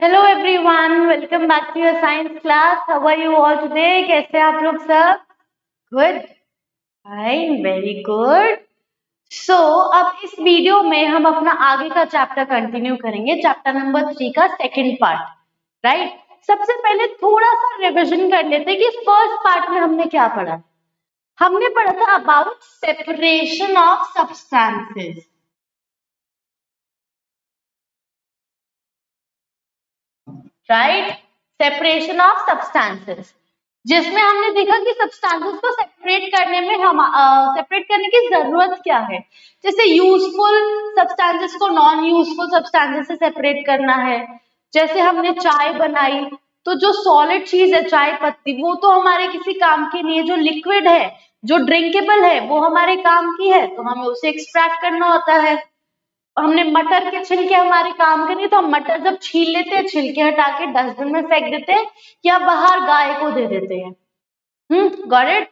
Hello everyone, welcome back to your science class. How are you all today? कैसे हैं आप लोग सब? Good, fine, very good. So अब इस वीडियो में हम अपना आगे का चैप्टर कंटिन्यू करेंगे, चैप्टर नंबर 3 का सेकंड पार्ट। राइट, सबसे पहले थोड़ा सा रिवीजन कर लेते हैं कि फर्स्ट पार्ट में हमने क्या पढ़ा। हमने पढ़ा था about separation of substances. Right, separation of substances, जिसमें हमने देखा कि सब्सटेंसेस को सेपरेट करने में हम सेपरेट करने की जरूरत क्या है। जैसे यूजफुल सब्सटेंसेस को नॉन यूजफुल सब्सटेंसेस से सेपरेट करना है। जैसे हमने चाय बनाई, तो जो सॉलिड चीज है चाय पत्ती, वो तो हमारे किसी काम की नहीं है। जो लिक्विड है, जो ड्रिंकेबल है, वो हमारे काम की है, तो हमें उसे एक्सट्रैक्ट करना होता है। हमने मटर के छिलके हमारे काम के नहीं, तो हम मटर जब छील लेते हैं, छिलके हटा के डस्टबिन में फेंक देते हैं या बाहर गाय को दे देते हैं। Got it.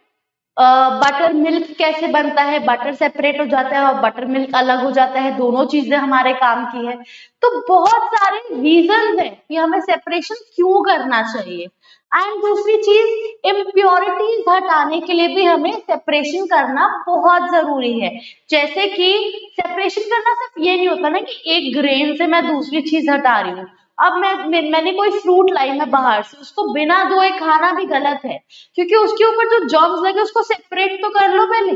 बटर मिल्क कैसे बनता है? बटर सेपरेट हो जाता है और बटर मिल्क अलग हो जाता है, दोनों चीजें हमारे काम की है। तो बहुत सारे रीजंस हैं कि हमें सेपरेशन क्यों करना चाहिए। एंड दूसरी चीज, इम्प्योरिटीज हटाने के लिए भी हमें सेपरेशन करना बहुत जरूरी है। जैसे कि सेपरेशन करना सिर्फ ये नहीं होता ना कि एक ग्रेन से मैं दूसरी चीज हटा रही हूँ। अब मैंने कोई फ्रूट लाई मैं बाहर से, उसको बिना धोए खाना भी गलत है, क्योंकि उसके ऊपर जो जर्म्स लगे उसको सेपरेट तो कर लो पहले।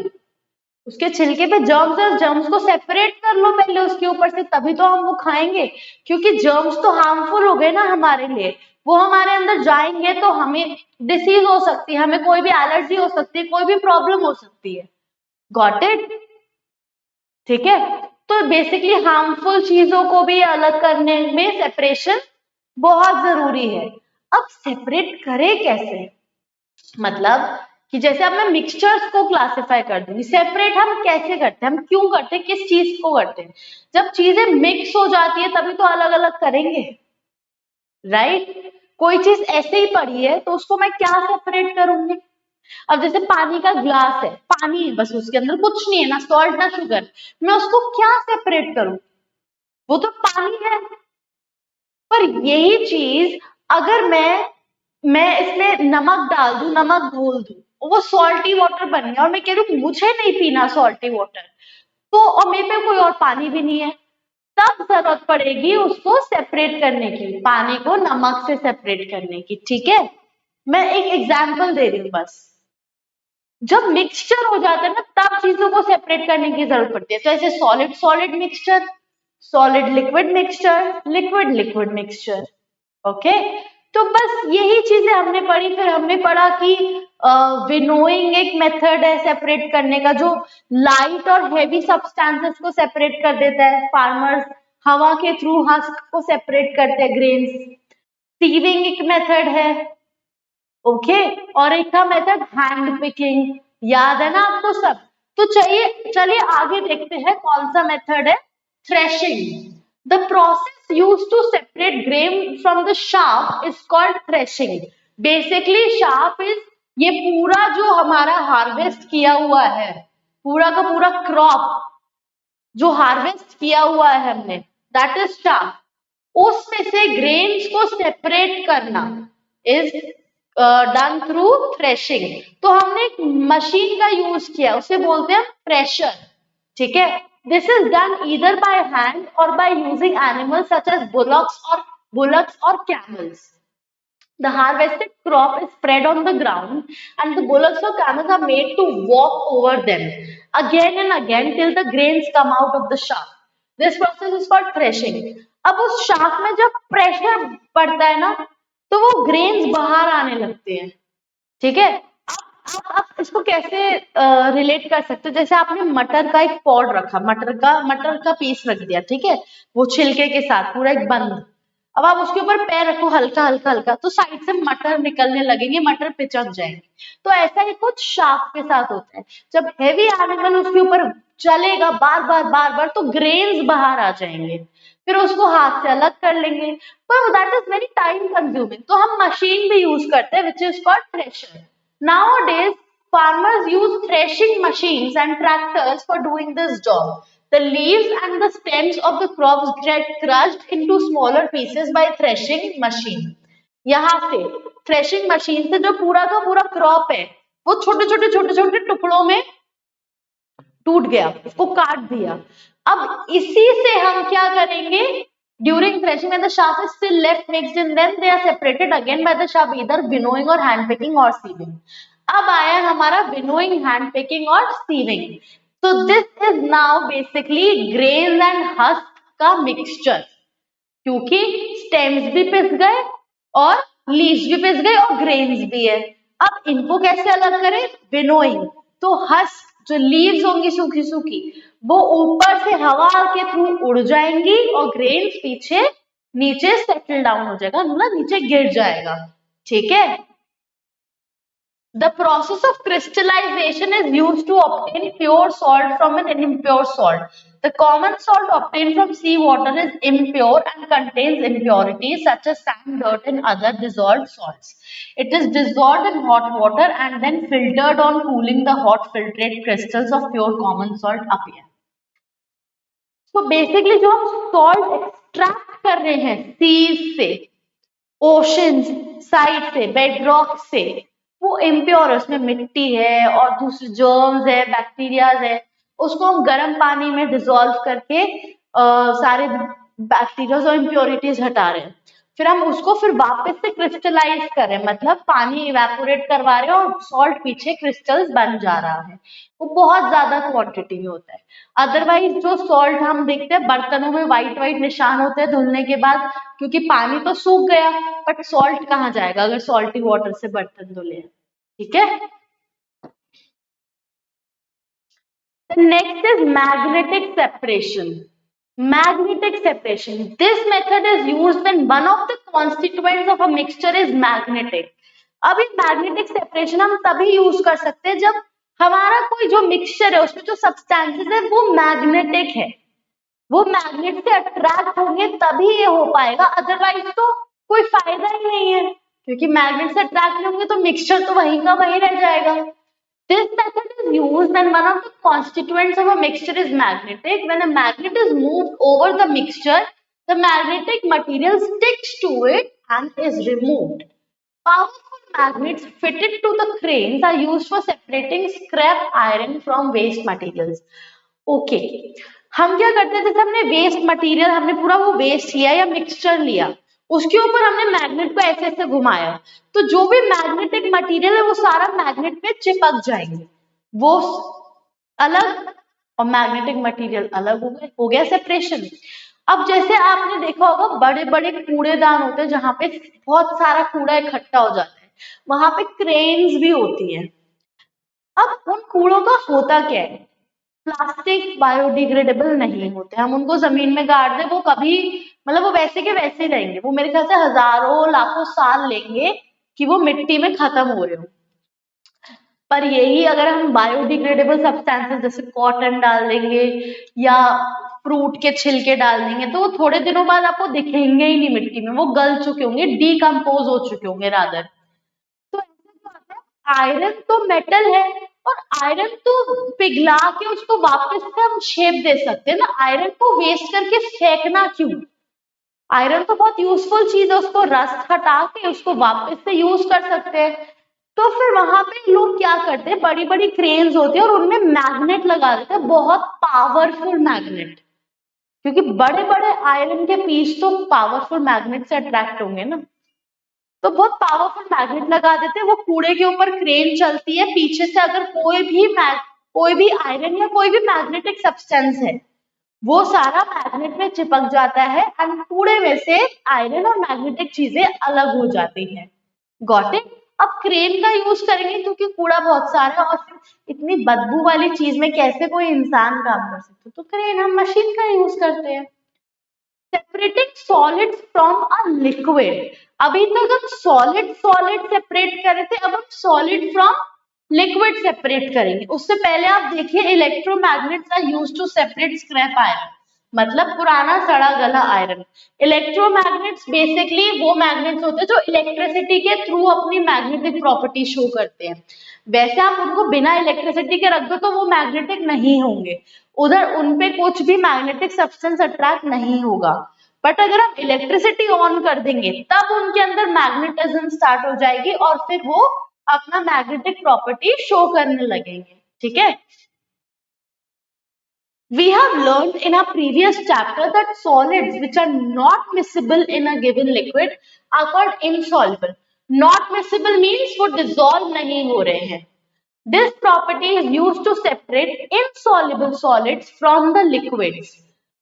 उसके छिलके पे जर्म्स है, जर्म्स को सेपरेट कर लो पहले उसके ऊपर से, तभी तो हम वो खाएंगे। क्योंकि जर्म्स तो हार्मफुल हो गए ना हमारे लिए, वो हमारे अंदर जाएंगे तो हमें डिसीज हो सकती है, हमें कोई भी एलर्जी हो सकती है, कोई भी प्रॉब्लम हो सकती है। Got it? ठीक है। तो बेसिकली हार्मफुल चीजों को भी अलग करने में सेपरेशन बहुत जरूरी है। अब सेपरेट करें कैसे? मतलब कि जैसे अब मैं मिक्सचर्स को क्लासिफाई कर दूंगी, सेपरेट हम कैसे करते हैं, हम क्यों करते हैं, किस चीज को करते हैं? जब चीजें मिक्स हो जाती है तभी तो अलग अलग करेंगे। राइट, कोई चीज ऐसे ही पड़ी है तो उसको मैं क्या सेपरेट करूंगी? अब जैसे पानी का ग्लास है, पानी है बस, उसके अंदर कुछ नहीं है, ना सॉल्ट ना शुगर, मैं उसको क्या सेपरेट करूं? वो तो पानी है। पर यही चीज अगर मैं इसमें नमक डाल दूं, नमक घोल दूं, वो सॉल्टी वाटर बन गया, और मैं कह रही हूँ मुझे नहीं पीना सॉल्टी वाटर, तो और मेरे पे कोई और पानी भी नहीं है, तब जरूरत पड़ेगी उसको सेपरेट करने की, पानी को नमक से सेपरेट करने की। ठीक है, मैं एक एग्जांपल दे रही हूँ बस। जब मिक्सचर हो जाता है ना, तब चीजों को सेपरेट करने की जरूरत पड़ती है। तो ऐसे solid solid mixture, solid liquid mixture, liquid liquid mixture. Okay, तो बस यही चीजें हमने पढ़ी। फिर हमने पढ़ा कि विनोइंग एक मेथड है सेपरेट करने का, जो लाइट और हेवी सब्सटेंसेस को सेपरेट कर देता है। फार्मर्स हवा के थ्रू हस्क को सेपरेट करते हैं, ग्रेन्स। सीविंग एक मेथड है। ओके, और एक था मेथड हैंड पिकिंग, याद है ना आपको सब? तो चलिए चलिए आगे देखते हैं कौन सा मेथड है। Threshing, the process used to separate grain from the chaff is called threshing. Basically chaff is ये पूरा जो हमारा हार्वेस्ट किया हुआ है, पूरा का पूरा क्रॉप जो हार्वेस्ट किया हुआ है हमने, दैट इज शाफ। उसमें से ग्रेन्स को सेपरेट करना इज डन थ्रू थ्रेशिंग। तो हमने एक मशीन का यूज किया, उसे बोलते हैं प्रेशर। ठीक है, this is done either by hand और by using animals such as bullocks और camels. The harvested crop is spread on the ground, and the bullocks or camels are made to walk over them again and again till the grains come out of the shaft. This process is called threshing. अब उस shaft में जब pressure पड़ता है ना, तो वो grains बाहर आने लगते हैं। ठीक है, आप इसको कैसे रिलेट कर सकते हो? जैसे आपने मटर का एक पॉड रखा, मटर का पीस रख दिया, ठीक है, वो छिलके के साथ पूरा एक बंद। अब आप उसके ऊपर पैर रखो हल्का हल्का हल्का, तो साइड से मटर निकलने लगेंगे, मटर पिचक जाएंगे। तो ऐसा ही कुछ शाफ्ट के साथ होता है। जब हेवी एनिमल उसके ऊपर चलेगा बार बार, तो ग्रेन्स बाहर आ जाएंगे, फिर उसको हाथ से अलग कर लेंगे। पर that is very time consuming, तो हम मशीन भी यूज करते हैं, which is called thresher. Nowadays, farmers use threshing machines and tractors for doing this job. The leaves and the stems of the crops get crushed into smaller pieces by threshing machine. यहाँ से threshing machine से जो पूरा का पूरा crop है वो छोटे छोटे टुकड़ों में टूट गया, उसको काट दिया। अब इसी से हम क्या करेंगे, during threshing when the chaff is still left mixed in, then they are separated again by the chaff either winnowing or hand picking or sieving. अब आया हमारा winnowing, hand picking और sieving. So this is now basically grains and husk का mixture, क्योंकि stems भी पिस गए और leaves भी पिस गए और grains भी है। अब इनको कैसे अलग करें, winnowing, तो husk जो लीव्स होंगी सूखी सूखी वो ऊपर से हवा के थ्रू उड़ जाएंगी और ग्रेन्स पीछे नीचे सेटल डाउन हो जाएगा, मतलब नीचे गिर जाएगा। ठीक है। The process of crystallization is used to obtain pure salt from an impure salt. The common salt obtained from sea water is impure and contains impurities such as sand, dirt, and other dissolved salts. It is dissolved in hot water and then filtered. On cooling, the hot filtrate crystals of pure common salt appear. So basically, जो हम salt extract कर रहे हैं seas से, oceans side से, bedrock से, वो impure है, उसमें मिट्टी है और दूसरे जर्म्स है, बैक्टीरियाज है, उसको हम गर्म पानी में डिसॉल्व करके सारे बैक्टीरियाज और इम्प्योरिटीज हटा रहे हैं। फिर हम उसको फिर वापस से क्रिस्टलाइज कर रहे हैं, मतलब पानी इवेपोरेट करवा रहे हैं और सॉल्ट पीछे क्रिस्टल्स बन जा रहा है। वो बहुत ज्यादा क्वांटिटी में होता है। अदरवाइज जो सॉल्ट हम देखते हैं बर्तनों में व्हाइट व्हाइट निशान होते हैं धुलने के बाद, क्योंकि पानी तो सूख गया, बट सॉल्ट कहाँ जाएगा अगर सॉल्टी वाटर से बर्तन धुले। ठीक है। Next is magnetic separation. Magnetic separation. This method is used when one of the constituents of a mixture is magnetic. अब ये मैग्नेटिक सेपरेशन हम तभी यूज कर सकते हैं जब हमारा कोई जो मिक्सचर है उसमें जो सब्सटेंसेस है वो मैग्नेटिक है, वो मैग्नेट से अट्रैक्ट होंगे तभी ये हो पाएगा, अदरवाइज तो कोई फायदा ही नहीं है, क्योंकि मैग्नेट से अट्रैक्ट नहीं होंगे तो मिक्सचर तो वहीं का वहीं रह जाएगा। This method is used when one of the constituents of a mixture is magnetic. When a magnet is moved over the mixture, the magnetic material sticks to it and is removed. Powerful magnets fitted to the cranes are used for separating scrap iron from waste materials. Okay, हम क्या करते हैं, जैसे हमने waste material, हमने पूरा वो waste लिया या मिक्सचर लिया, उसके ऊपर हमने मैग्नेट को ऐसे ऐसे घुमाया, तो जो भी मैग्नेटिक मटेरियल है वो सारा मैग्नेट में चिपक जाएंगे, वो अलग और मैग्नेटिक मटेरियल अलग हो गया सेपरेशन। अब जैसे आपने देखा होगा बड़े बड़े कूड़ेदान होते हैं जहां पे बहुत सारा कूड़ा इकट्ठा हो जाता है, वहां पे क्रेन्स भी होती है। अब उन कूड़ों का होता क्या है, प्लास्टिक बायोडिग्रेडेबल नहीं होते, हम उनको जमीन में गाड़ दें वो कभी, मतलब वो वैसे के वैसे रहेंगे, वो मेरे ख्याल से हजारों लाखों साल लेंगे कि वो मिट्टी में खत्म हो रहे हो। पर यही अगर हम बायोडिग्रेडेबल सब्सटेंसेस जैसे कॉटन डाल देंगे या फ्रूट के छिलके डाल देंगे तो वो थोड़े दिनों बाद आपको दिखेंगे ही नहीं मिट्टी में, वो गल चुके होंगे, डीकम्पोज हो चुके होंगे रादर। तो ऐसे बात है, आयरन तो मेटल है और आयरन तो पिघला के उसको वापस से हम शेप दे सकते हैं ना, आयरन को वेस्ट करके फेंकना क्यों, आयरन तो बहुत यूजफुल चीज है, उसको रस्ट हटा के उसको वापस से यूज कर सकते हैं। तो फिर वहां पे लोग क्या करते हैं, बड़ी बड़ी क्रेन्स होती है और उनमें मैग्नेट लगा देते हैं, बहुत पावरफुल मैग्नेट, क्योंकि बड़े बड़े आयरन के पीस तो पावरफुल मैग्नेट से अट्रैक्ट होंगे ना, तो बहुत पावरफुल मैग्नेट लगा देते हैं, वो कूड़े के ऊपर क्रेन चलती है, पीछे से अगर कोई भी आयरन या कोई भी मैग्नेटिक सब्सटेंस है वो सारा मैग्नेट में चिपक जाता है एंड कूड़े में से आयरन और मैग्नेटिक चीजें अलग हो जाती हैं। Got it. अब क्रेन का यूज करेंगे क्योंकि कूड़ा बहुत सारा है और फिर इतनी बदबू वाली चीज में कैसे कोई इंसान काम कर सकते, तो क्रेन हम मशीन का यूज करते हैं। Separating solids from a liquid, अभी तक हम सॉलिड सेपरेट कर रहे थे, अब हम सॉलिड फ्रॉम लिक्विड सेपरेट करेंगे। उससे पहले आप देखिए electromagnets are used to separate scrap iron, मतलब पुराना सड़ा गला आयरन। इलेक्ट्रोमैग्नेट्स बेसिकली वो मैग्नेट्स होते हैं जो इलेक्ट्रिसिटी के थ्रू अपनी मैग्नेटिक प्रॉपर्टी शो करते हैं। वैसे आप उनको बिना इलेक्ट्रिसिटी के रख दो तो वो मैग्नेटिक नहीं होंगे, उधर उनपे कुछ भी मैग्नेटिक सब्सटेंस अट्रैक्ट नहीं होगा। बट अगर आप इलेक्ट्रिसिटी ऑन कर देंगे तब उनके अंदर मैग्नेटिज्म स्टार्ट हो जाएगी और फिर वो अपना मैग्नेटिक प्रॉपर्टी शो करने लगेंगे। ठीक है। We have learned in our previous chapter that solids which are not miscible in a given liquid are called insoluble. Not miscible means वो dissolve नहीं हो रहे हैं. This property is used to separate insoluble solids from the liquids.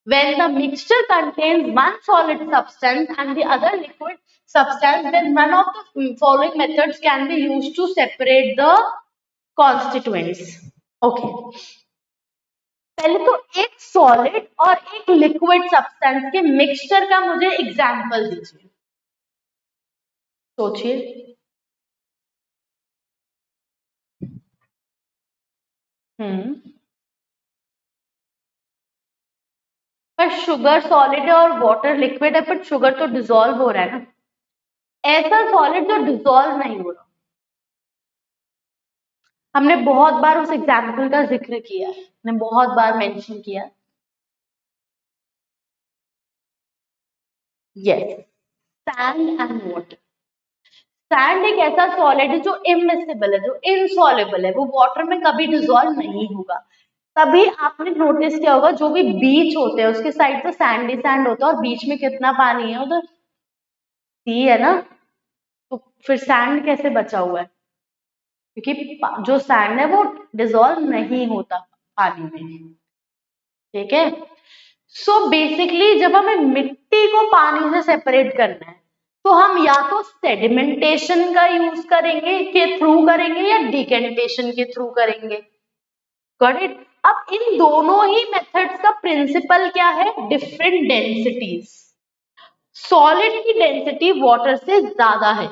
When the mixture contains one solid substance and the other liquid substance, then one of the following methods can be used to separate the constituents. Okay. पहले तो एक solid और एक liquid substance के mixture का मुझे example दीजिए। सोचिए। पर शुगर सॉलिड है और वाटर लिक्विड है, बट शुगर तो डिसॉल्व हो रहा है ना। ऐसा सॉलिड जो डिसॉल्व नहीं हो रहा। हमने बहुत बार उस एग्जांपल का जिक्र किया है, हमने बहुत बार मेंशन किया। Yes, sand and water. Sand एक ऐसा सॉलिड है जो इमिसिबल है, जो इनसॉल्युबल है, वो वाटर में कभी डिसॉल्व नहीं होगा। तभी आपने नोटिस किया होगा जो भी बीच होते हैं उसके साइड पे सैंडी सैंड होता है और बीच में कितना पानी है, उधर सी है ना। तो फिर सैंड कैसे बचा हुआ है? क्योंकि जो सैंड है वो डिसॉल्व नहीं होता पानी में। ठीक है। सो बेसिकली जब हमें मिट्टी को पानी से सेपरेट करना है तो हम या तो सेडिमेंटेशन का यूज करेंगे के थ्रू करेंगे या डिकेंटेशन के थ्रू करेंगे। Got it. अब इन दोनों ही मेथड्स का प्रिंसिपल क्या है? Different densities. सॉलिड की डेंसिटी वाटर से ज्यादा है,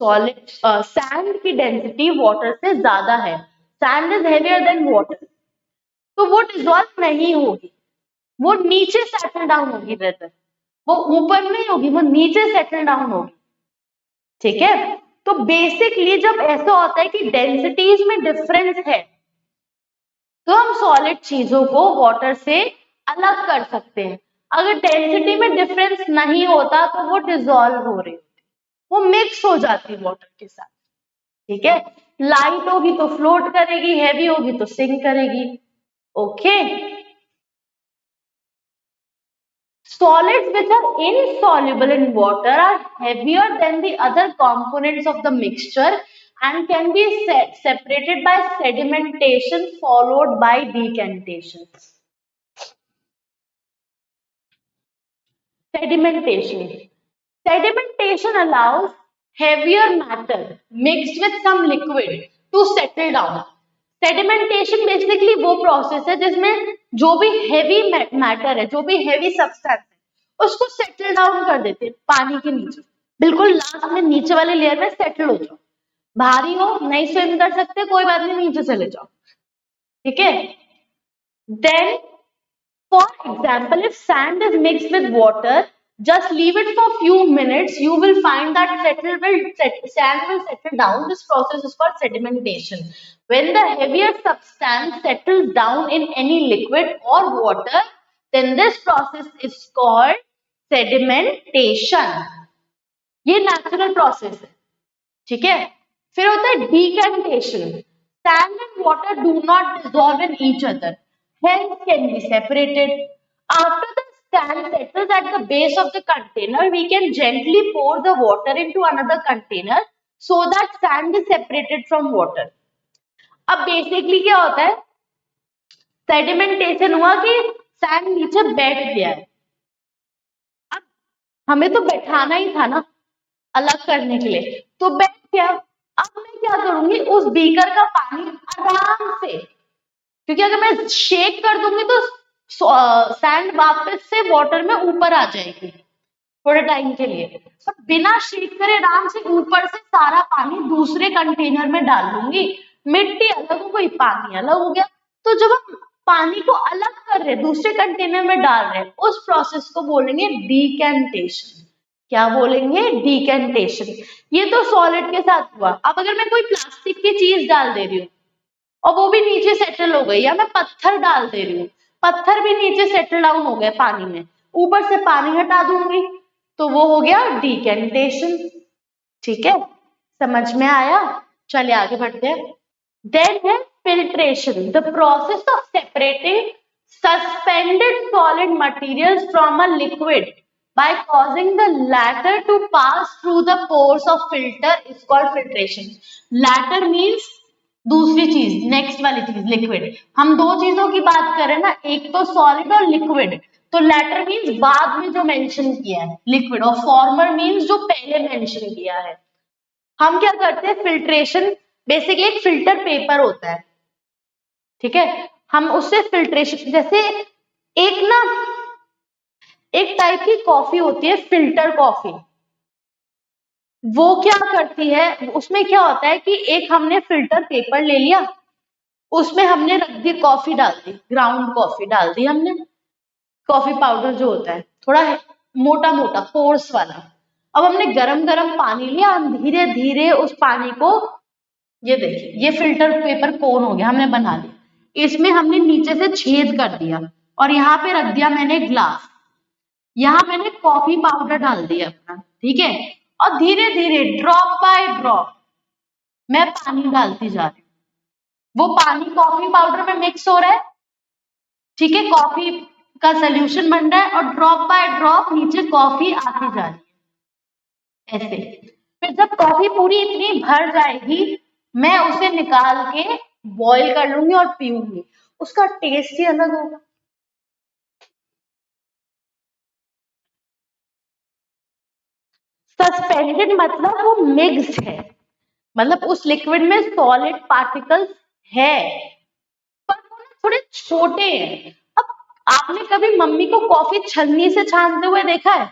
सॉलिड सैंड की डेंसिटी वाटर से ज्यादा है। Sand is heavier than water, तो वो डिसॉल्व नहीं होगी, वो नीचे सेटल डाउन होगी, रेदर वो ऊपर नहीं होगी, वो नीचे सेटल डाउन होगी। ठीक है। तो बेसिकली जब ऐसा होता है कि डेंसिटीज में डिफरेंस है तो हम सॉलिड चीजों को वाटर से अलग कर सकते हैं। अगर डेंसिटी में डिफरेंस नहीं होता तो वो डिसॉल्व हो रही होती, वो मिक्स हो जाती वाटर के साथ। ठीक है। लाइट होगी तो फ्लोट करेगी, हैवी होगी तो सिंक करेगी। Okay. Solids which are insoluble in water are heavier than the other components of the mixture and can be separated by sedimentation followed by decantation. Sedimentation. Sedimentation allows heavier matter mixed with some liquid to settle down. Sedimentation basically वो process है जिसमें जो भी heavy matter है, जो भी heavy substance है, उसको सेटल डाउन कर देते हैं पानी के नीचे। बिल्कुल लास्ट में नीचे वाली लेयर में सेटल हो जाओ। भारी हो, नहीं स्विम कर सकते, कोई बात नहीं, नीचे चले जाओ। ठीक है। Then for example if sand is mixed with water, just leave it for few minutes, you will find that sand will settle down. This process is called sedimentation. When the heavier substance settles down in any liquid or water, then this process is called sedimentation. ये natural process है। ठीक है। फिर होता है decantation. Sand and water do not dissolve in each other, hence can be separated. After the sand settles at the base of the container, we can gently pour the water into another container so that sand is separated from water. अब basically क्या होता है? Sedimentation हुआ कि sand नीचे बैठ गया है। अब हमें तो बैठाना ही था ना अलग करने के लिए, तो बैठ गया। अब मैं क्या करूंगी, उस बीकर का पानी आराम से, क्योंकि अगर मैं शेक कर दूंगी तो सैंड वापस से वाटर में ऊपर आ जाएगी थोड़े टाइम के लिए। तो बिना शेक करे आराम से ऊपर से सारा पानी दूसरे कंटेनर में डाल दूंगी। मिट्टी अलग हो गई, पानी अलग हो गया। तो जब हम पानी को अलग कर रहे, दूसरे कंटेनर में डाल रहे हैं, उस प्रोसेस को बोलेंगे डीकेंटेशन। क्या बोलेंगे? डीकेंटेशन। ये तो सॉलिड के साथ हुआ। अब अगर मैं कोई प्लास्टिक की चीज डाल दे रही हूँ और वो भी नीचे सेटल हो गई, या मैं पत्थर डाल दे रही हूँ, पत्थर भी नीचे सेटल डाउन हो गए पानी में, ऊपर से पानी हटा दूंगी तो वो हो गया डीकेंटेशन। ठीक है, समझ में आया? चलिए आगे बढ़ते हैं। देन है filtration, the process of separating suspended solid materials from a liquid by causing the latter to pass through the pores of filter is called filtration. Latter means दूसरी चीज, नेक्स्ट वाली चीज लिक्विड। हम दो चीजों की बात करें ना, एक तो सॉलिड और लिक्विड, तो लेटर मीन्स बाद में जो मेंशन किया है लिक्विड, और फॉर्मर मीन्स जो पहले मेंशन किया है। हम क्या करते हैं? फिल्ट्रेशन, बेसिकली एक फिल्टर पेपर होता है, ठीक है, हम उससे फिल्ट्रेशन, जैसे एक ना एक टाइप की कॉफी होती है फिल्टर कॉफी, वो क्या करती है, उसमें क्या होता है कि एक हमने फिल्टर पेपर ले लिया, उसमें हमने रख दी कॉफी, डाल दी ग्राउंड कॉफी, डाल दी हमने कॉफी पाउडर जो होता है थोड़ा मोटा मोटा पोर्स वाला। अब हमने गरम गरम पानी लिया, हम धीरे धीरे उस पानी को, ये देखिए ये फिल्टर पेपर कोन हो गया, हमने बना लिया, इसमें हमने नीचे से छेद कर दिया और यहाँ पे रख दिया मैंने ग्लास, यहाँ मैंने कॉफी पाउडर डाल दिया अपना, ठीक है, और धीरे धीरे ड्रॉप बाय ड्रॉप मैं पानी डालती जा रही हूँ, वो पानी कॉफी पाउडर में मिक्स हो रहा है, ठीक है, कॉफी का सोल्यूशन बन रहा है और ड्रॉप बाय ड्रॉप नीचे कॉफी आती जा रही है ऐसे। फिर जब कॉफी पूरी इतनी भर जाएगी, मैं उसे निकाल के बॉईल कर लूंगी और पीऊंगी, उसका टेस्ट ही अलग होगा। सस्पेंडेड मतलब वो मिक्स्ड है, मतलब उस लिक्विड में सॉलिड पार्टिकल्स है पर वो थोड़े छोटे हैं। अब आपने कभी मम्मी को कॉफी छलनी से छानते हुए देखा है?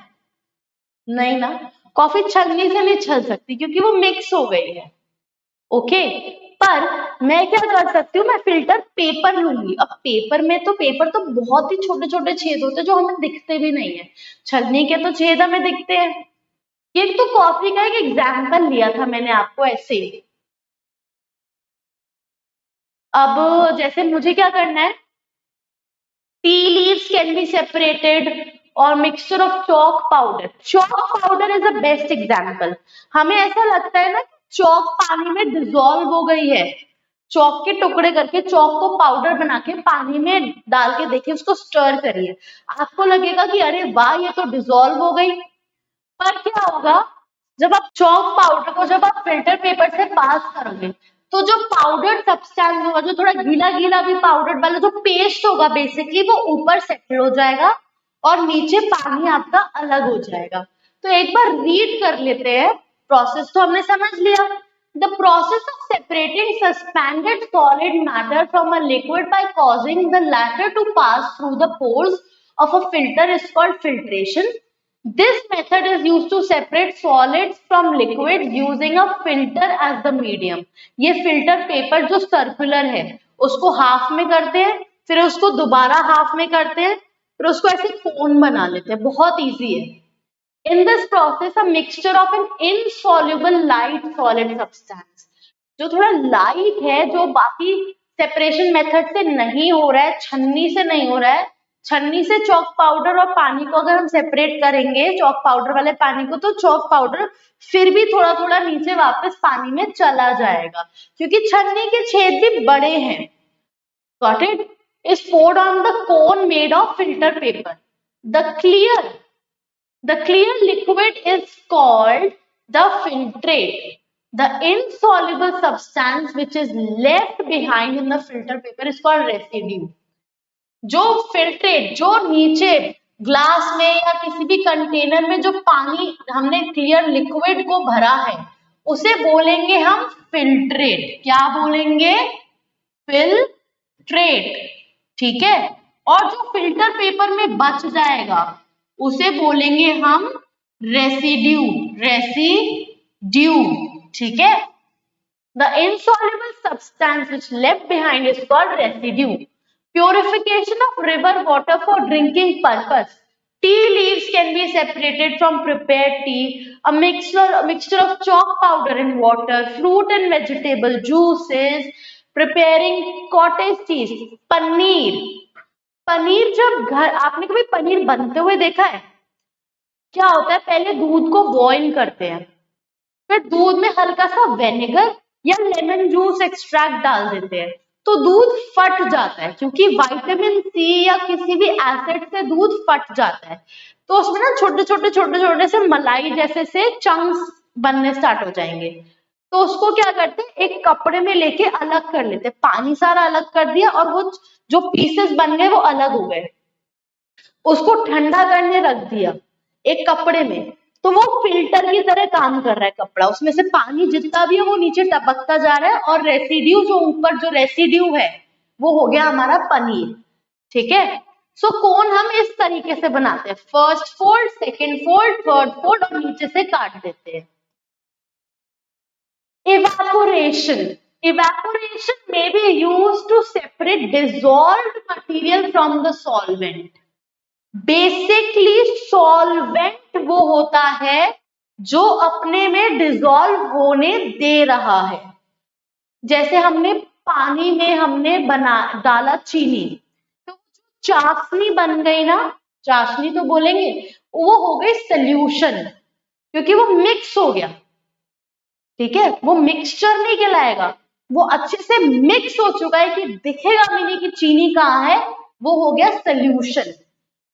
नहीं ना, कॉफी छलनी से नहीं छल सकती क्योंकि वो मिक्स हो गई है। ओके, पर मैं क्या कर सकती हूँ, मैं फिल्टर पेपर लूंगी। अब पेपर तो बहुत ही छोटे छोटे छेद होते हैं जो हमें दिखते भी नहीं है, छलनी के तो छेद हमें दिखते हैं। ये तो कॉफी का एक एग्जाम्पल लिया था मैंने आपको ऐसे ही। अब जैसे मुझे क्या करना है, tea leaves can be separated or mixture of chalk powder. Chalk powder is the best example. हमें ऐसा लगता है ना चौक पानी में डिसॉल्व हो गई है, चौक के टुकड़े करके चौक को पाउडर बना के पानी में डाल के देखिए, उसको स्टर करिए, आपको लगेगा कि अरे वाह ये तो डिसॉल्व हो गई। पर क्या होगा, जब आप चौक पाउडर को जब आप फिल्टर पेपर से पास करोगे तो जो पाउडर सब्सटेंस होगा, जो थोड़ा गीला गीला भी पाउडर वाला जो पेस्ट होगा, बेसिकली वो ऊपर सेटल हो जाएगा और नीचे पानी आपका अलग हो जाएगा। तो एक बार रीड कर लेते हैं, प्रोसेस तो हमने समझ लिया। The process of separating suspended solid matter from a liquid by causing the latter to pass through the pores of a filter is called filtration. This method is used to separate solids from liquids using a filter as the medium. ये filter paper जो circular है उसको half में करते हैं, फिर उसको दोबारा हाफ में करते हैं, फिर उसको ऐसे कोन बना लेते हैं, बहुत इजी है। In this process, a mixture of an insoluble light solid substance, जो थोड़ा लाइट है, जो बाकी सेपरेशन मेथड से नहीं हो रहा है, छन्नी से नहीं हो रहा है, छन्नी से चॉक पाउडर और पानी को अगर हम सेपरेट करेंगे चॉक पाउडर वाले पानी को, तो चॉक पाउडर फिर भी थोड़ा थोड़ा नीचे वापस पानी में चला जाएगा क्योंकि छन्नी के छेद भी बड़े हैं। Got it? Is poured on the cone made of filter paper. The clear liquid is called the filtrate. The insoluble substance which is left behind in the filter paper is called residue. जो filtrate, जो नीचे glass में या किसी भी container में जो पानी हमने क्लियर लिक्विड को भरा है उसे बोलेंगे हम फिल्ट्रेट। क्या बोलेंगे? फिल्ट्रेट, ठीक है। और जो फिल्टर पेपर में बच जाएगा उसे बोलेंगे हम रेसिड्यू, रेसिड्यू, ठीक है। The insoluble substance which left behind is called residue. Purification of river water for drinking purpose. Tea leaves can be separated from prepared tea. A mixture of chalk powder and water, fruit and vegetable juices. Preparing cottage cheese. Paneer. Paneer जब घर आपने कभी पनीर बनते हुए देखा है? क्या होता है, पहले दूध को बॉईल करते हैं, फिर दूध में हल्का सा विनेगर या लेमन जूस एक्सट्रैक्ट डाल देते हैं, तो दूध फट जाता है क्योंकि विटामिन सी या किसी भी एसिड से दूध फट जाता है। तो उसमें ना छोटे छोटे से मलाई जैसे से चंक्स बनने स्टार्ट हो जाएंगे। तो उसको क्या करते हैं, एक कपड़े में लेके अलग कर लेते हैं, पानी सारा अलग कर दिया और वो जो पीसेस बन गए वो अलग हो गए। उसको ठंडा करने रख दिया एक कपड़े में, तो वो फिल्टर की तरह काम कर रहा है कपड़ा, उसमें से पानी जितना भी है वो नीचे टपकता जा रहा है और रेसिड्यू जो ऊपर जो रेसिड्यू है वो हो गया हमारा पनीर। ठीक है, सो कोन हम इस तरीके से बनाते हैं, first fold, second fold, third fold और नीचे से काट देते हैं। Evaporation. Evaporation may be used to separate dissolved material from the solvent. Basically solvent वो होता है जो अपने में डिसॉल्व होने दे रहा है। जैसे हमने पानी में हमने डाला चीनी, तो चाशनी बन गई ना, चाशनी तो बोलेंगे, वो हो गई सोल्यूशन क्योंकि वो मिक्स हो गया। ठीक है, वो मिक्सचर नहीं कहलाएगा, वो अच्छे से मिक्स हो चुका है कि दिखेगा भी नहीं कि चीनी कहाँ है, वो हो गया सोल्यूशन।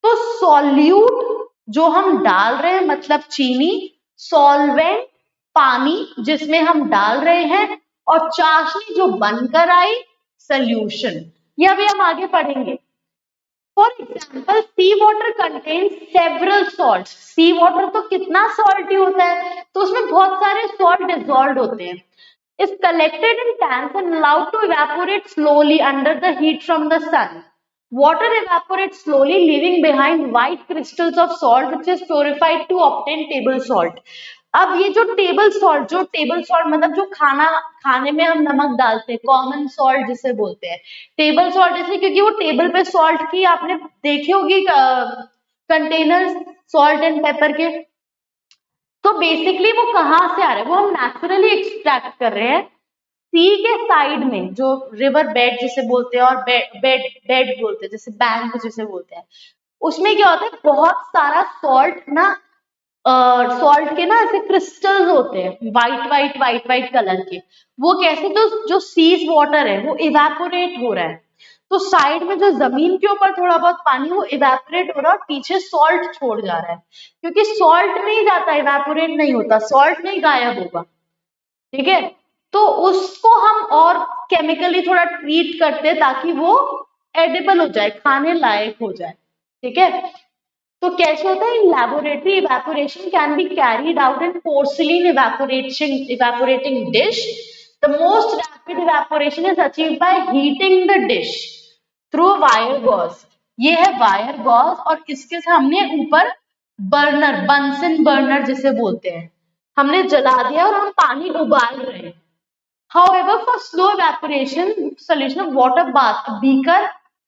तो सॉल्यूट जो हम डाल रहे हैं मतलब चीनी, सॉल्वेंट पानी जिसमें हम डाल रहे हैं, और चाशनी जो बनकर आई सोल्यूशन। ये अभी हम आगे पढ़ेंगे। For example sea water contains several salt. Sea water तो कितना सॉल्टी होता है, तो उसमें बहुत सारे सॉल्ट डिसॉल्व होते हैं। is collected in tanks and allowed to evaporate slowly under the heat from the sun. Water evaporates slowly, leaving behind white crystals of salt, which is purified to obtain table salt. अब ये जो table salt मतलब जो खाने में हम नमक डालते हैं, कॉमन सॉल्ट जिसे बोलते हैं, टेबल सॉल्ट इसलिए क्योंकि वो टेबल पे सॉल्ट की आपने देखी होगी कंटेनर्स सॉल्ट एंड पेपर के। तो बेसिकली वो कहाँ से आ रहा है, वो हम नेचुरली एक्सट्रैक्ट कर रहे हैं सी के साइड में, जो रिवर बेड जिसे बोलते हैं और बेड बोलते हैं, जैसे बैंक जिसे बोलते हैं, उसमें क्या होता है बहुत सारा सॉल्ट ना, सॉल्ट के ना ऐसे क्रिस्टल्स होते हैं वाइट कलर के। वो कैसे, जो सीज वाटर है वो इवेपोरेट हो रहा है, तो साइड में जो जमीन के ऊपर थोड़ा बहुत पानी वो इवेपोरेट हो रहा है और पीछे सॉल्ट छोड़ जा रहा है, क्योंकि सॉल्ट नहीं जाता, इवेपोरेट नहीं होता, सॉल्ट नहीं गायब होगा। ठीक है, तो उसको हम और केमिकली थोड़ा ट्रीट करते हैं ताकि वो एडिबल हो जाए, खाने लायक हो जाए। ठीक है, तो कैसे होता है, in laboratory evaporation can be carried out in porcelain evaporating dish. The most rapid evaporation is achieved by heating the dish through wire gauze. ये है वायर गॉज और इसके सामने ऊपर बर्नर, बंसन बर्नर जिसे बोलते हैं, हमने जला दिया और हम पानी उबाल रहे हैं। However, for slow evaporation, solution of water bath, a beaker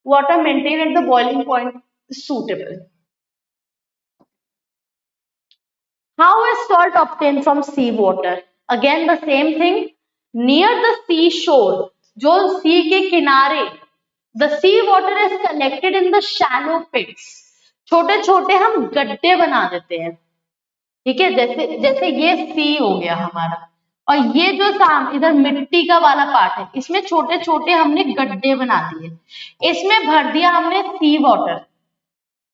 water maintained at the boiling point is suitable. How is salt obtained from sea water? Again the same thing. Near the sea shore, जो sea के किनारे, the sea water is collected in the shallow pits. छोटे छोटे हम गड्ढे बना देते हैं। ठीक है, जैसे ये सी हो गया हमारा, और ये जो इधर मिट्टी का वाला पार्ट है, इसमें छोटे छोटे हमने गड्ढे बना दिए, इसमें भर दिया हमने सी वाटर,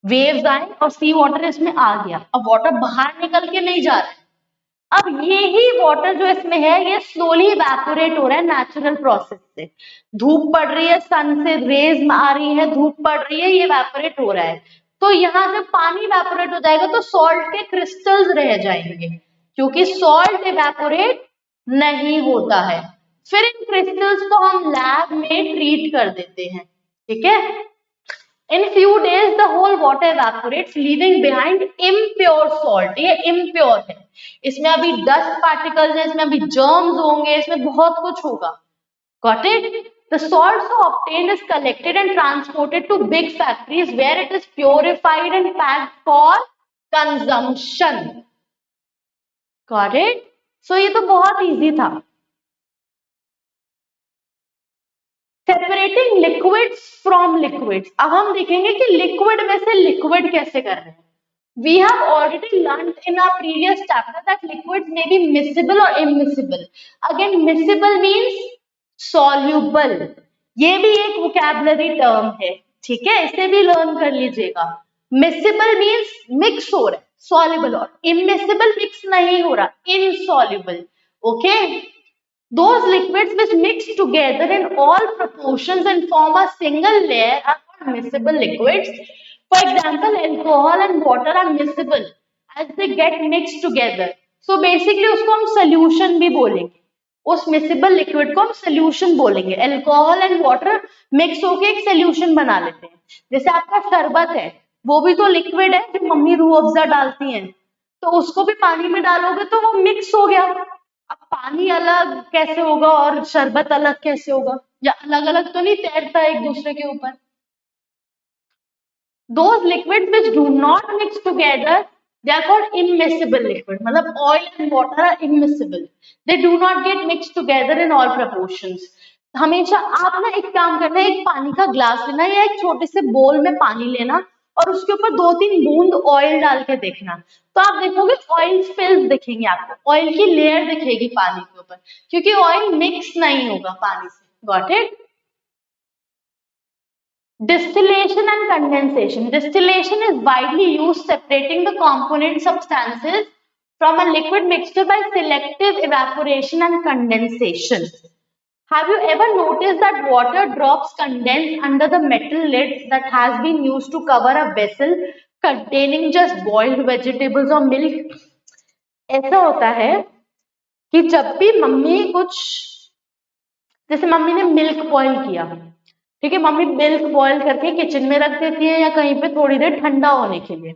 वेव्स आए और सी वाटर इसमें आ गया। अब वाटर बाहर निकल के नहीं जा रहा है, अब ये ही वाटर जो इसमें है ये स्लोली इवेपोरेट हो रहा है नेचुरल प्रोसेस से। धूप पड़ रही है, सन से रेज आ रही है, धूप पड़ रही है, ये इवेपोरेट हो रहा है, तो यहाँ से पानी इवेपोरेट हो जाएगा तो सॉल्ट के क्रिस्टल्स रह जाएंगे, क्योंकि सॉल्ट इवेपोरेट नहीं होता है। फिर इन क्रिस्टल्स को हम लैब में ट्रीट कर देते हैं। ठीक है, In few days the whole water evaporates, leaving behind impure salt. ये impure है, इसमें अभी dust particles है, इसमें अभी germs होंगे, इसमें बहुत कुछ होगा। Got it? The salt so obtained is collected and transported to big factories where it is purified and packed for consumption. Got it? So ये तो बहुत easy था. Separating liquids from liquids. अब हम देखेंगे कि लिक्विड में से लिक्विड कैसे कर रहे हैं. We have already learned in our previous chapter that liquids may be miscible or immiscible. Again, miscible means soluble. ये भी एक vocabulary term है, ठीक है, इसे भी learn कर लीजिएगा. Miscible means mix हो रहा है, soluble, और immiscible mix नहीं हो रहा, insoluble. Okay? Those liquids which mix together in all proportions and form a single layer are called miscible liquids. For example, alcohol and water are miscible as they get mixed together. So basically उसको हम solution भी बोलेंगे. उस miscible liquid को हम solution बोलेंगे. Alcohol and water mix होके एक solution बना लेते हैं. जैसे आपका शरबत है, वो भी तो liquid है, जो मम्मी रूह अफ़ज़ा डालती हैं, तो उसको भी पानी में डालोगे तो वो mix हो गया. अब पानी अलग कैसे होगा और शरबत अलग कैसे होगा, या अलग अलग तो नहीं तैरता एक दूसरे के ऊपर. Those liquids which do not mix together, they are called immiscible liquid. मतलब oil and water are immiscible. They do not get mixed together in all proportions. हमेशा आप ना एक काम करना है, एक पानी का ग्लास लेना या एक छोटे से बोल में पानी लेना और उसके ऊपर 2-3 बूंद ऑयल डाल के देखना, तो आप देखोगे ऑयल स्पिल्स दिखेंगे आपको, ऑयल की लेयर दिखेगी पानी के ऊपर, क्योंकि ऑयल मिक्स नहीं होगा पानी से. Got it? Distillation and condensation. Distillation is widely used separating the component substances from a liquid mixture by selective evaporation and condensation. Have you ever noticed that water drops condense under the metal lid that has been used to cover a vessel containing just boiled vegetables or milk? ऐसा होता है कि जब भी mummy कुछ, जैसे mummy ने milk boil किया, ठीक है, मम्मी मिल्क बॉईल करके किचन में रख देती है या कहीं पे थोड़ी देर ठंडा होने के लिए,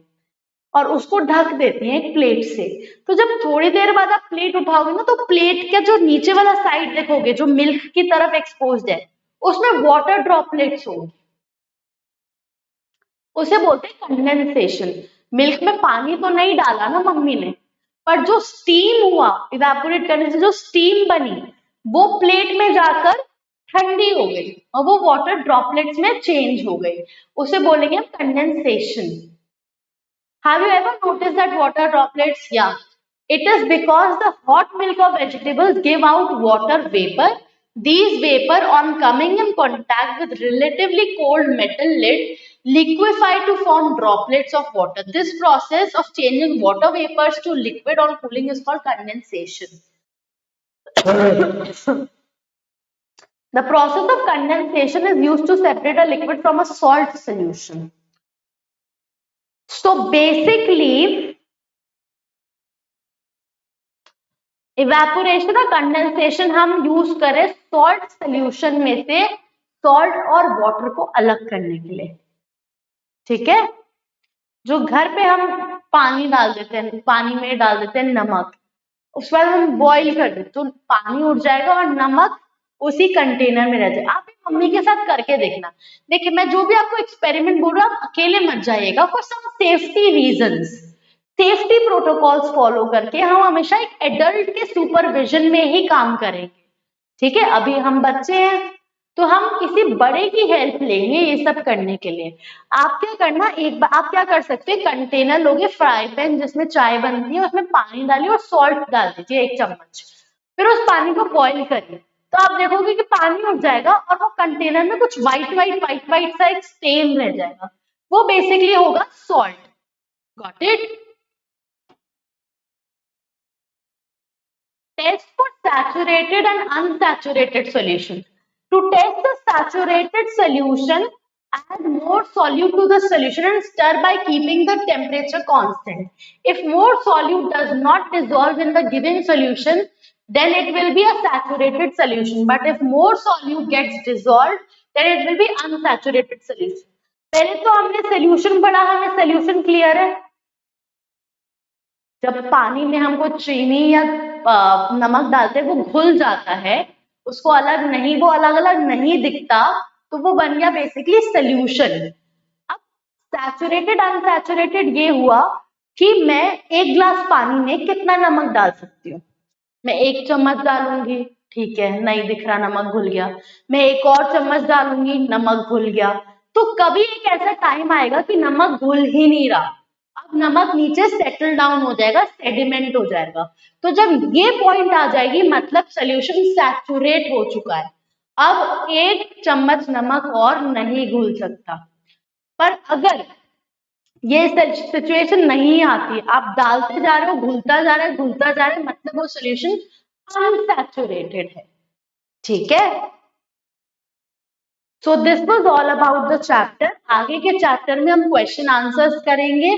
और उसको ढक देती है एक प्लेट से. तो जब थोड़ी देर बाद आप प्लेट उठाओगे ना, तो प्लेट का जो नीचे वाला साइड देखोगे जो मिल्क की तरफ एक्सपोज्ड है, उसमें वाटर ड्रॉपलेट्स होंगे. उसे बोलते हैं कंडेंसेशन. मिल्क में पानी तो नहीं डाला ना मम्मी ने, पर जो स्टीम हुआ इवेपोरेट करने से, जो स्टीम बनी, वो प्लेट में जाकर ठंडी हो गई और वो वाटर ड्रॉपलेट्स में चेंज हो गई. उसे बोलेंगे हम condensation. Have you ever noticed that water droplets? Yeah, it is because the hot milk of vegetables give out water vapor. These vapor, on coming in contact with relatively cold metal lid, liquefy to form droplets of water. This process of changing water vapors to liquid on cooling is called condensation. The process of condensation is used to separate a liquid from a salt solution. So basically, evaporation और condensation हम use करें salt solution में से salt और water को अलग करने के लिए. ठीक है, जो घर पे हम पानी डाल देते हैं, पानी में डाल देते हैं नमक, उसके बाद हम बॉईल कर देते, तो पानी उड़ जाएगा और नमक उसी कंटेनर में रह जाए. आप मम्मी के साथ करके देखना. देखिए, मैं जो भी आपको एक्सपेरिमेंट बोल रहा हूँ, आप अकेले मत जाइएगा. For some safety reasons, safety protocols follow करके हम हमेशा एक एडल्ट के सुपरविजन में ही काम करेंगे. ठीक है, अभी हम बच्चे हैं तो हम किसी बड़े की हेल्प लेंगे ये सब करने के लिए. आप क्या करना, एक बार आप क्या कर सकते हैं, कंटेनर लोगे, फ्राई पैन जिसमें चाय बनती है, उसमें पानी डालिए और सॉल्ट डाल दीजिए 1 चम्मच. फिर उस पानी को बॉईल करिए, तो आप देखोगे कि पानी उठ जाएगा और वो कंटेनर में कुछ व्हाइट सा एक स्टेन रह जाएगा. वो बेसिकली होगा salt. Got it? Test for saturated and unsaturated solution. To test the saturated solution, add more solute to the solution and stir by keeping the temperature constant. If more solute does not dissolve in the given solution, then it will be a saturated solution. But if more solute gets dissolved, then it will be unsaturated solution. पहले तो हमने solution पढ़ा, हमें solution clear है. जब पानी में हमको चीनी या नमक डालते हैं, वो घुल जाता है, उसको अलग नहीं, वो अलग अलग नहीं दिखता, तो वो बन गया बेसिकली सोल्यूशन। अब सैचुरेटेड अनसैचुरेटेड ये हुआ कि मैं एक ग्लास पानी में कितना नमक डाल सकती हूँ। मैं 1 चम्मच डालूंगी, ठीक है, नहीं दिख रहा, नमक घुल गया। मैं एक और चम्मच डालूंगी, नमक घुल गया। तो कभी एक ऐसा टाइम आएगा कि नमक घुल ही नहीं रहा, अब नमक नीचे सेटल डाउन हो जाएगा, सेडिमेंट हो जाएगा। तो जब ये पॉइंट आ जाएगी मतलब सोल्यूशन सैचुरेट हो चुका है, अब 1 चम्मच नमक और नहीं घुल सकता। पर अगर ये सिचुएशन नहीं आती, आप डालते जा रहे हो, घुलता जा रहा है, घुलता जा रहा है, मतलब वो सोल्यूशन अनसैचुरेटेड है, ठीक है। So this was all about the chapter. आगे के चैप्टर में हम क्वेश्चन आंसर्स करेंगे।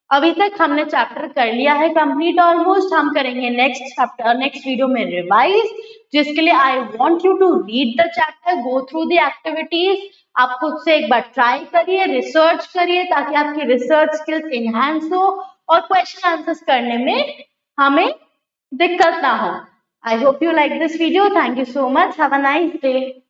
अभी तक हमने चैप्टर कर लिया है कंप्लीट ऑलमोस्ट, हम करेंगे नेक्स्ट चैप्टर नेक्स्ट वीडियो में रिवाइज, जिसके लिए I want you to read the chapter, go through the activities, आप खुद से एक बार ट्राई करिए, रिसर्च करिए, ताकि आपकी रिसर्च स्किल्स इनहैंस हो और क्वेश्चन आंसर्स करने में हमें दिक्कत ना हो। I hope you like this video, thank you so much, have a nice day.